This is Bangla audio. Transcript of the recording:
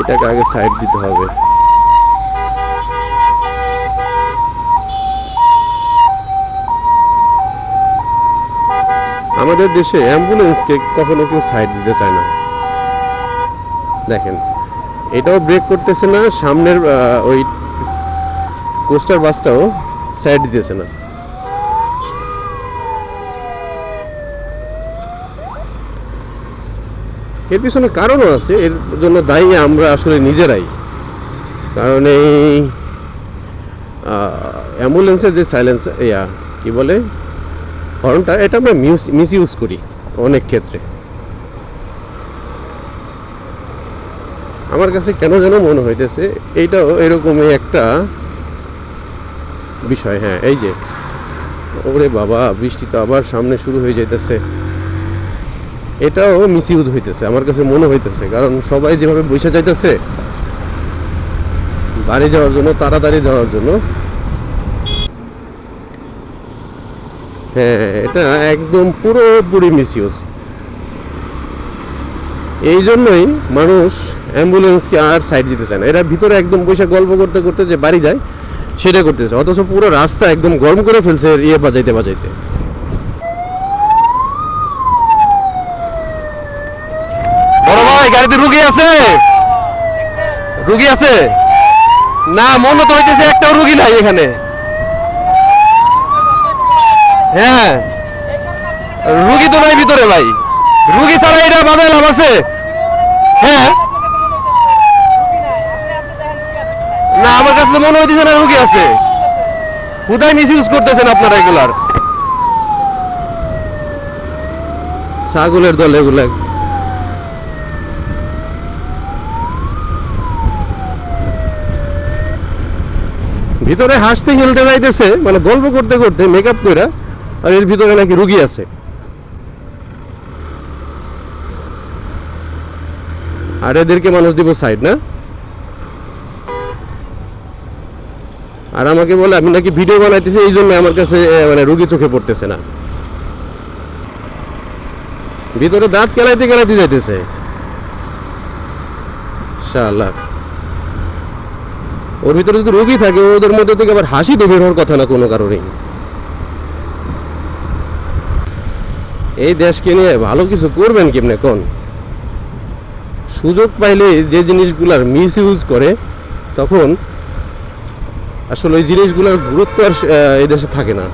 এটাকে আগে সাইড দিতে হবে। আমাদের দেশে অ্যাম্বুলেন্সকে কখনো কেউ সাইড দিতে চায় না। দেখেন, এটাও ব্রেক করতেছে না, সামনের ওই কোস্টার বাসটাও সাইড দিতেছে না। এর পিছনে কারণও আছে, এর জন্য দায়ী আমরা আসলে নিজেরাই। কারণ এই অ্যাম্বুলেন্সের যে সাইলেন্স কি বলে হর্নটা, এটা আমরা মিস ইউজ করি অনেক ক্ষেত্রে। আমার কাছে কেন যেন মনে হইতেছে এইটাও এরকমই একটা বিষয়। হ্যাঁ, এই যে ওরে বাবা, বৃষ্টি তো আবার সামনে শুরু হয়ে যাইতেছে। এটাও মিস ইউজ হইতেছে আমার কাছে মনে হইতেছে, কারণ সবাই যেভাবে বসে যাইতেছে বাড়ি যাওয়ার জন্য, তাড়াতাড়ি যাওয়ার জন্য। হ্যাঁ, এটা একদম পুরোপুরি মিস ইউজ। এই জন্যই মানুষ অ্যাম্বুলেন্সকে আর সাইড দিতে চায় না। এরা ভিতরে একদম বসে গল্প করতে করতে যে বাড়ি যায় সেটা করতেছে, অথচ পুরো রাস্তা একদম গরম করে ফেলছে বাজাইতে বাজাইতে। বড় ভাই, গাড়িতে রুগী আছে? রুগী আছে না? মনে তো হইতেছে একটাও রুগী নাই এখানে। হ্যাঁ, রুগী তো নাই ভিতরে ভাই। রুগী ছাড়া এটা বাজায় লাভ আছে? হ্যাঁ, না, আমার কাছে মনে হইতেছে না রুগী আছে। কোথায় মিস ইউজ করতেছেন আপনারা এগুলার? ছাগলের দল এগুলা। ভিতরে হাসতে খেলতে যাইতেছে, মানে গল্প করতে করতে মেকআপ কইরা, আর এর ভিতরে নাকি রুগী আছে। আর এদেরকে মানুষ দিব সাইড না? আর আমাকে বলে আমি নাকি ভিডিও বানাইতেছি, এই জন্য আমার কাছে মানে রুগী চোখে পড়তেছে না। ভিতরে দাঁত কেলাইতে কেলাইতে যাইতেছে। শালা, ওর ভিতরে যদি রোগী থাকে, ওদের মধ্যে থেকে আবার হাসি তো বের হওয়ার কথা না কোনো কারণেই। এই দেশকে নিয়ে ভালো কিছু করবেন কেমনে কোন? সুযোগ পাইলে যে জিনিসগুলার মিস ইউজ করে, তখন আসলে ওই জিনিসগুলোর গুরুত্ব আর এই দেশে থাকে না।